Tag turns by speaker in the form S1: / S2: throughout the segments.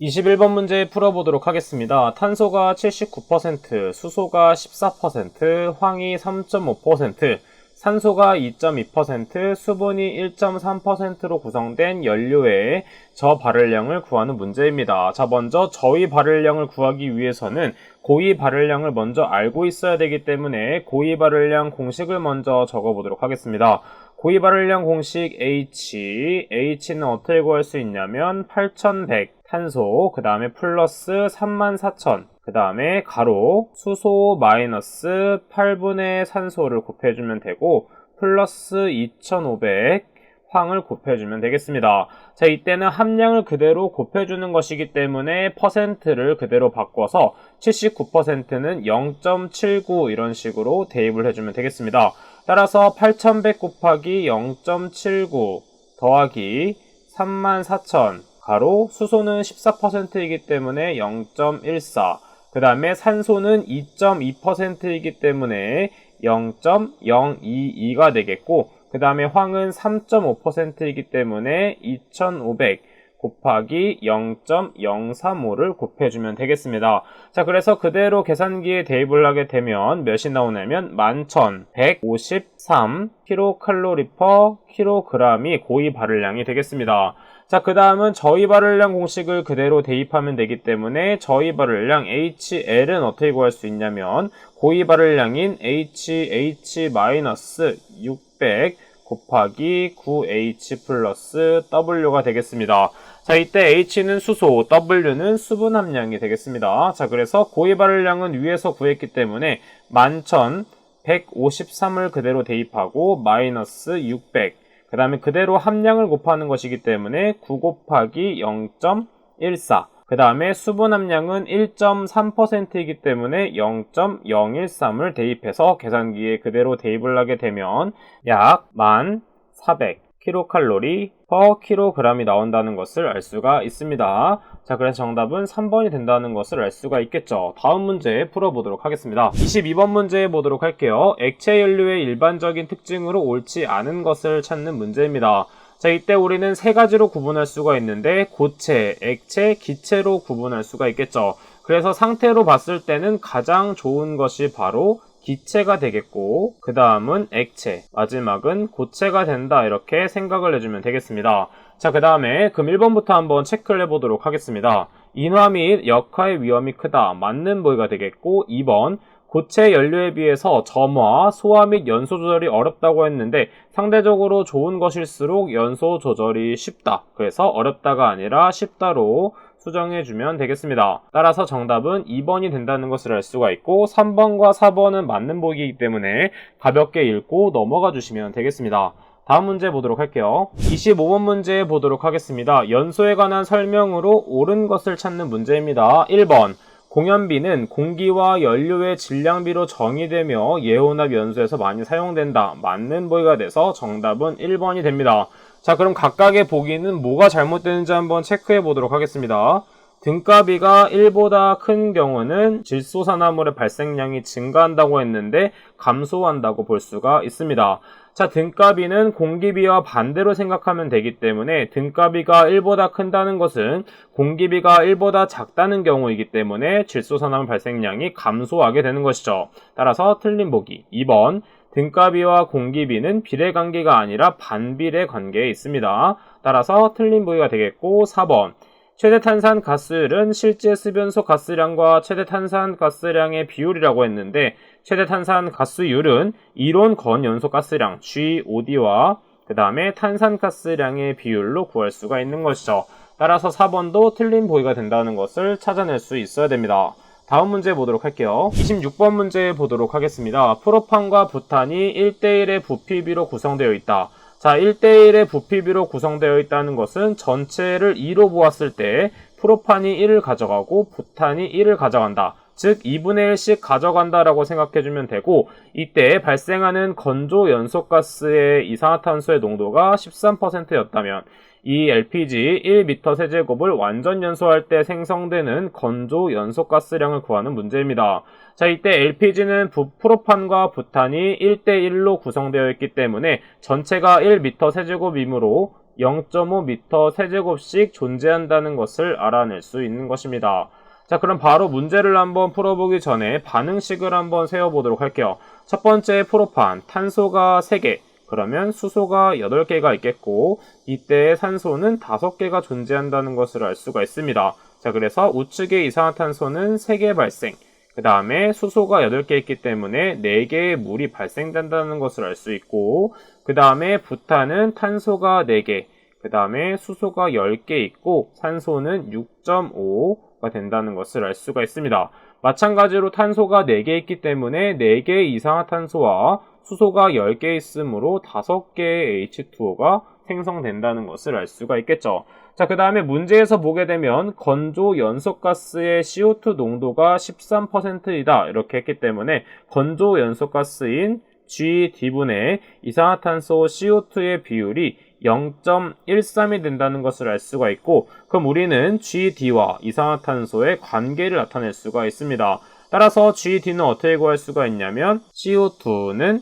S1: (21번) 문제 풀어보도록 하겠습니다. 탄소가 79%, 수소가 14%, 황이 3.5%, 산소가 2.2%, 수분이 1.3%로 구성된 연료의 저발열량을 구하는 문제입니다. 자, 먼저 저위 발열량을 구하기 위해서는 고위 발열량을 먼저 알고 있어야 되기 때문에 고위 발열량 공식을 먼저 적어보도록 하겠습니다. 고위 발열량 공식 H는 어떻게 구할 수 있냐면 8100 탄소, 그 다음에 플러스 34000, 그 다음에 가로 수소 마이너스 8분의 산소를 곱해주면 되고 플러스 2500 황을 곱해주면 되겠습니다. 자, 이때는 함량을 그대로 곱해주는 것이기 때문에 퍼센트를 그대로 바꿔서 79%는 0.79 이런 식으로 대입을 해주면 되겠습니다. 따라서 8100 곱하기 0.79 더하기 34000 가로 수소는 14%이기 때문에 0.14, 그 다음에 산소는 2.2%이기 때문에 0.022가 되겠고, 그 다음에 황은 3.5%이기 때문에 2500 곱하기 0.035를 곱해주면 되겠습니다. 자, 그래서 그대로 계산기에 대입을 하게 되면 몇이 나오냐면 11,153 kcal/kg이 고위 발열량이 되겠습니다. 자, 그 다음은 저위 발열량 공식을 그대로 대입하면 되기 때문에 저위 발열량 HL은 어떻게 구할 수 있냐면 고위 발열량인 HH-600 곱하기 9H 플러스 W가 되겠습니다. 자, 이때 H는 수소, W는 수분 함량이 되겠습니다. 자, 그래서 고위 발열량은 위에서 구했기 때문에 11,153을 그대로 대입하고 마이너스 600, 그 다음에 그대로 함량을 곱하는 것이기 때문에 9 곱하기 0.14, 그 다음에 수분 함량은 1.3%이기 때문에 0.013을 대입해서 계산기에 그대로 대입을 하게 되면 약 1400 kcal/kg이 나온다는 것을 알 수가 있습니다. 자, 그래서 정답은 3번이 된다는 것을 알 수가 있겠죠. 다음 문제 풀어보도록 하겠습니다. 22번 문제 보도록 할게요. 액체 연료의 일반적인 특징으로 옳지 않은 것을 찾는 문제입니다. 자, 이때 우리는 세 가지로 구분할 수가 있는데 고체, 액체, 기체로 구분할 수가 있겠죠. 그래서 상태로 봤을 때는 가장 좋은 것이 바로 기체가 되겠고, 그 다음은 액체, 마지막은 고체가 된다, 이렇게 생각을 해주면 되겠습니다. 자, 그 다음에 그럼 1번부터 한번 체크를 해보도록 하겠습니다. 인화 및 역화의 위험이 크다, 맞는 보기가 되겠고, 2번 고체 연료에 비해서 점화, 소화 및 연소 조절이 어렵다고 했는데 상대적으로 좋은 것일수록 연소 조절이 쉽다, 그래서 어렵다가 아니라 쉽다로 수정해주면 되겠습니다. 따라서 정답은 2번이 된다는 것을 알 수가 있고 3번과 4번은 맞는 보기이기 때문에 가볍게 읽고 넘어가 주시면 되겠습니다. 다음 문제 보도록 할게요. 25번 문제 보도록 하겠습니다. 연소에 관한 설명으로 옳은 것을 찾는 문제입니다. 1번 공연비는 공기와 연료의 질량비로 정의되며 예혼합 연소에서 많이 사용된다, 맞는 보기가 돼서 정답은 1번이 됩니다. 자, 그럼 각각의 보기는 뭐가 잘못되는지 한번 체크해 보도록 하겠습니다. 등가비가 1보다 큰 경우는 질소산화물의 발생량이 증가한다고 했는데 감소한다고 볼 수가 있습니다. 자, 등가비는 공기비와 반대로 생각하면 되기 때문에 등가비가 1보다 큰다는 것은 공기비가 1보다 작다는 경우이기 때문에 질소산화물 발생량이 감소하게 되는 것이죠. 따라서 틀린 보기 2번 등가비와 공기비는 비례관계가 아니라 반비례 관계에 있습니다. 따라서 틀린 보기가 되겠고 4번 최대 탄산 가스율은 실제 습연소 가스량과 최대 탄산 가스량의 비율이라고 했는데 최대 탄산 가스율은 이론 건연소 가스량 GOD와 그 다음에 탄산 가스량의 비율로 구할 수가 있는 것이죠. 따라서 4번도 틀린 보기가 된다는 것을 찾아낼 수 있어야 됩니다. 다음 문제 보도록 할게요. 26번 문제 보도록 하겠습니다. 프로판과 부탄이 1대1의 부피비로 구성되어 있다. 자, 1대1의 부피비로 구성되어 있다는 것은 전체를 2로 보았을 때 프로판이 1을 가져가고 부탄이 1을 가져간다. 즉 2분의 1씩 가져간다라고 생각해주면 되고, 이때 발생하는 건조 연소가스의 이산화탄소의 농도가 13%였다면 이 LPG 1m 세제곱을 완전 연소할 때 생성되는 건조 연소가스량을 구하는 문제입니다. 자, 이때 LPG는 프로판과 부탄이 1대1로 구성되어 있기 때문에 전체가 1m 세제곱이므로 0.5m 세제곱씩 존재한다는 것을 알아낼 수 있는 것입니다. 자, 그럼 바로 문제를 한번 풀어보기 전에 반응식을 한번 세워보도록 할게요. 첫 번째 프로판, 탄소가 3개, 그러면 수소가 8개가 있겠고 이때 산소는 5개가 존재한다는 것을 알 수가 있습니다. 자, 그래서 우측의 이산화탄소는 3개 발생, 그 다음에 수소가 8개 있기 때문에 4개의 물이 발생된다는 것을 알 수 있고, 그 다음에 부탄은 탄소가 4개, 그 다음에 수소가 10개 있고 산소는 6.5가 된다는 것을 알 수가 있습니다. 마찬가지로 탄소가 4개 있기 때문에 4개의 이산화탄소와 수소가 10개 있으므로 5개의 H2O가 생성된다는 것을 알 수가 있겠죠. 자, 그 다음에 문제에서 보게 되면 건조 연소가스의 CO2 농도가 13%이다 이렇게 했기 때문에 건조 연소가스인 GD분의 이산화탄소 CO2의 비율이 0.13이 된다는 것을 알 수가 있고, 그럼 우리는 GD와 이산화탄소의 관계를 나타낼 수가 있습니다. 따라서 GD는 어떻게 구할 수가 있냐면 CO2는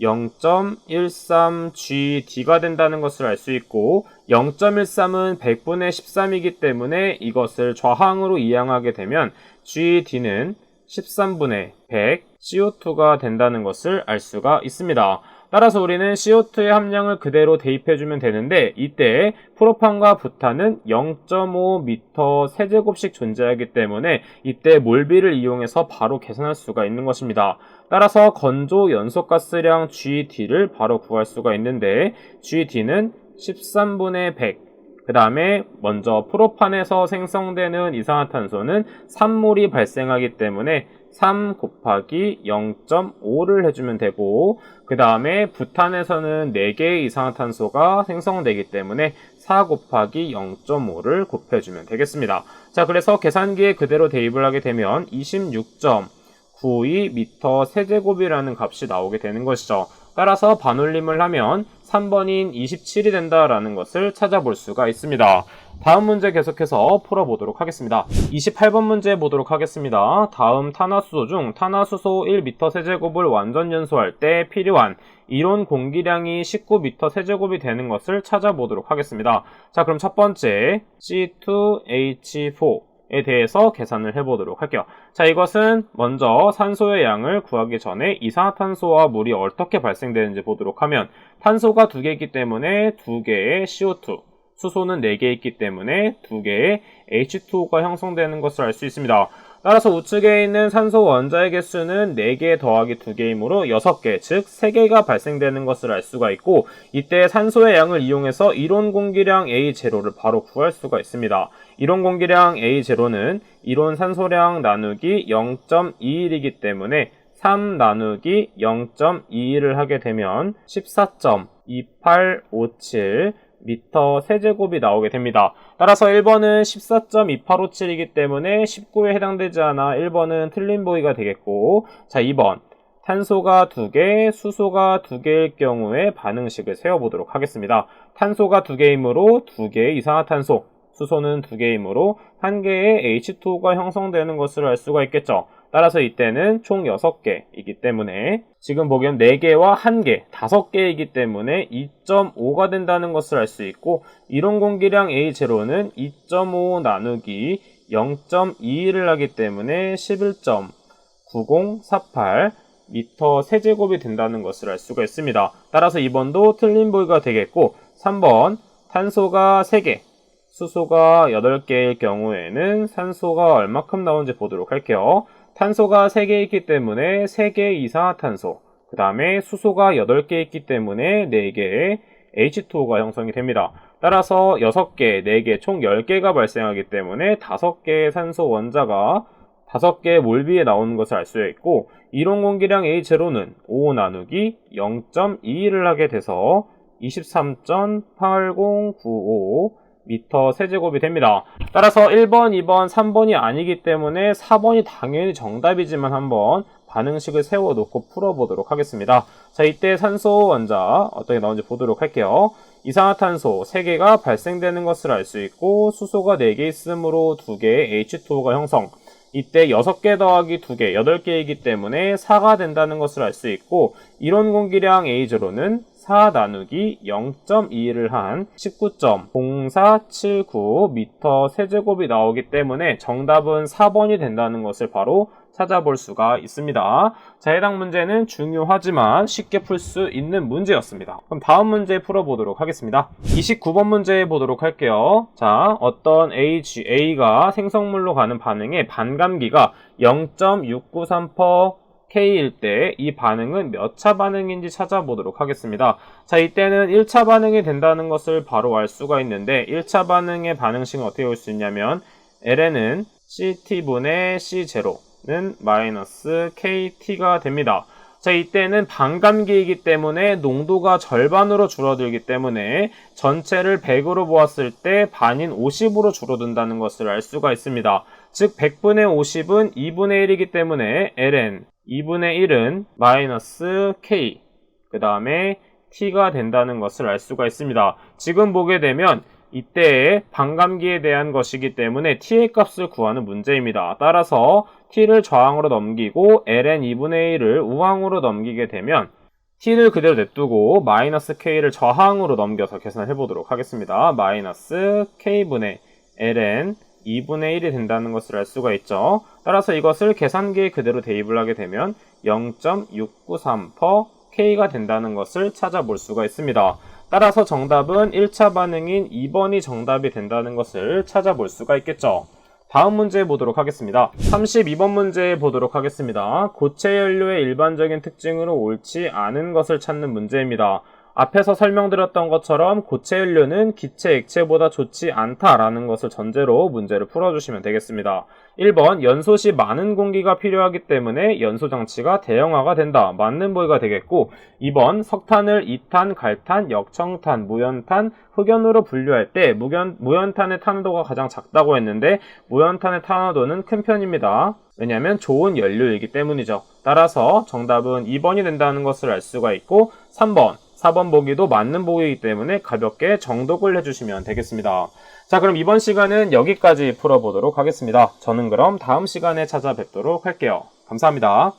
S1: 0.13GD가 된다는 것을 알 수 있고, 0.13은 100분의 13이기 때문에 이것을 좌항으로 이항하게 되면 GD는 13분의 100 CO2가 된다는 것을 알 수가 있습니다. 따라서 우리는 CO2의 함량을 그대로 대입해주면 되는데 이때 프로판과 부탄은 0.5m 세제곱씩 존재하기 때문에 이때 몰비를 이용해서 바로 계산할 수가 있는 것입니다. 따라서 건조 연소가스량 GD를 바로 구할 수가 있는데 GD는 13분의 100, 그 다음에 먼저 프로판에서 생성되는 이산화탄소는 3몰이 발생하기 때문에 3 곱하기 0.5를 해주면 되고, 그 다음에 부탄에서는 4개의 이산화탄소가 생성되기 때문에 4 곱하기 0.5를 곱해주면 되겠습니다. 자, 그래서 계산기에 그대로 대입을 하게 되면 26.92m 세제곱이라는 값이 나오게 되는 것이죠. 따라서 반올림을 하면 3번인 27이 된다라는 것을 찾아볼 수가 있습니다. 다음 문제 계속해서 풀어보도록 하겠습니다. 28번 문제 보도록 하겠습니다. 다음 탄화수소 중 탄화수소 1m 세제곱을 완전 연소할 때 필요한 이론 공기량이 19m 세제곱이 되는 것을 찾아보도록 하겠습니다. 자, 그럼 첫 번째 C2H4에 대해서 계산을 해보도록 할게요. 자, 이것은 먼저 산소의 양을 구하기 전에 이산화탄소와 물이 어떻게 발생되는지 보도록 하면 탄소가 2개이기 때문에 2개의 CO2, 수소는 4개 있기 때문에 2개의 H2O가 형성되는 것을 알 수 있습니다. 따라서 우측에 있는 산소 원자의 개수는 4개 더하기 2개이므로 6개, 즉 3개가 발생되는 것을 알 수가 있고, 이때 산소의 양을 이용해서 이론 공기량 A0를 바로 구할 수가 있습니다. 이론 공기량 A0는 이론 산소량 나누기 0.21이기 때문에 3 나누기 0.21을 하게 되면 14.2857 미터 세제곱이 나오게 됩니다. 따라서 1번은 14.2857이기 때문에 19에 해당되지 않아 1번은 틀린 보기가 되겠고, 자, 2번 탄소가 2개, 수소가 2개일 경우에 반응식을 세워보도록 하겠습니다. 탄소가 2개이므로 2개의 이산화탄소, 수소는 2개이므로 1개의 H2O가 형성되는 것을 알 수가 있겠죠. 따라서 이때는 총 6개이기 때문에 지금 보기엔 4개와 1개, 5개이기 때문에 2.5가 된다는 것을 알 수 있고, 이론 공기량 A0는 2.5 나누기 0.21을 하기 때문에 11.9048 미터 세제곱이 된다는 것을 알 수가 있습니다. 따라서 2번도 틀린 보기가 되겠고, 3번 탄소가 3개, 수소가 8개일 경우에는 산소가 얼마큼 나오는지 보도록 할게요. 탄소가 3개 있기 때문에 3개의 이산화탄소, 그 다음에 수소가 8개 있기 때문에 4개의 H2O가 형성이 됩니다. 따라서 6개, 4개, 총 10개가 발생하기 때문에 5개의 산소 원자가 5개의 몰비에 나오는 것을 알 수 있고, 이론 공기량 A0는 5 나누기 0.21을 하게 돼서 23.8095 미터 세제곱이 됩니다. 따라서 1번, 2번, 3번이 아니기 때문에 4번이 당연히 정답이지만 한번 반응식을 세워놓고 풀어보도록 하겠습니다. 자, 이때 산소 원자 어떻게 나오는지 보도록 할게요. 이산화탄소 3개가 발생되는 것을 알 수 있고 수소가 4개 있으므로 2개의 H2O가 형성. 이때 6개 더하기 2개, 8개이기 때문에 4가 된다는 것을 알 수 있고 이론 공기량 A제로는 4 나누기 0.2를 한 19.0479m 세제곱이 나오기 때문에 정답은 4번이 된다는 것을 바로 찾아볼 수가 있습니다. 자, 해당 문제는 중요하지만 쉽게 풀 수 있는 문제였습니다. 그럼 다음 문제 풀어보도록 하겠습니다. 29번 문제 보도록 할게요. 자, 어떤 A가 생성물로 가는 반응의 반감기가 0.693% K일 때 이 반응은 몇 차 반응인지 찾아보도록 하겠습니다. 자, 이때는 1차 반응이 된다는 것을 바로 알 수가 있는데 1차 반응의 반응식은 어떻게 올 수 있냐면 ln은 CT분의 C0는 마이너스 KT가 됩니다. 자, 이때는 반감기이기 때문에 농도가 절반으로 줄어들기 때문에 전체를 100으로 보았을 때 반인 50으로 줄어든다는 것을 알 수가 있습니다. 즉 100분의 50은 2분의 1이기 때문에 ln 2분의 1은 마이너스 K 그 다음에 T가 된다는 것을 알 수가 있습니다. 지금 보게 되면 이때의 반감기에 대한 것이기 때문에 T의 값을 구하는 문제입니다. 따라서 T를 좌항으로 넘기고 ln 2분의 1을 우항으로 넘기게 되면 T를 그대로 냅두고 마이너스 K를 저항으로 넘겨서 계산을 해보도록 하겠습니다. 마이너스 K분의 ln 2분의 1이 된다는 것을 알 수가 있죠. 따라서 이것을 계산기에 그대로 대입을 하게 되면 0.693% K가 된다는 것을 찾아볼 수가 있습니다. 따라서 정답은 1차 반응인 2번이 정답이 된다는 것을 찾아볼 수가 있겠죠. 다음 문제 보도록 하겠습니다. 32번 문제 보도록 하겠습니다. 고체 연료의 일반적인 특징으로 옳지 않은 것을 찾는 문제입니다. 앞에서 설명드렸던 것처럼 고체 연료는 기체 액체보다 좋지 않다라는 것을 전제로 문제를 풀어주시면 되겠습니다. 1번 연소 시 많은 공기가 필요하기 때문에 연소장치가 대형화가 된다. 맞는 보기가 되겠고 2번 석탄을 2탄, 갈탄, 역청탄, 무연탄, 흑연으로 분류할 때 무연탄의 탄도가 가장 작다고 했는데 무연탄의 탄도는 큰 편입니다. 왜냐하면 좋은 연료이기 때문이죠. 따라서 정답은 2번이 된다는 것을 알 수가 있고 3번 4번 보기도 맞는 보기이기 때문에 가볍게 정독을 해주시면 되겠습니다. 자, 그럼 이번 시간은 여기까지 풀어보도록 하겠습니다. 저는 그럼 다음 시간에 찾아뵙도록 할게요. 감사합니다.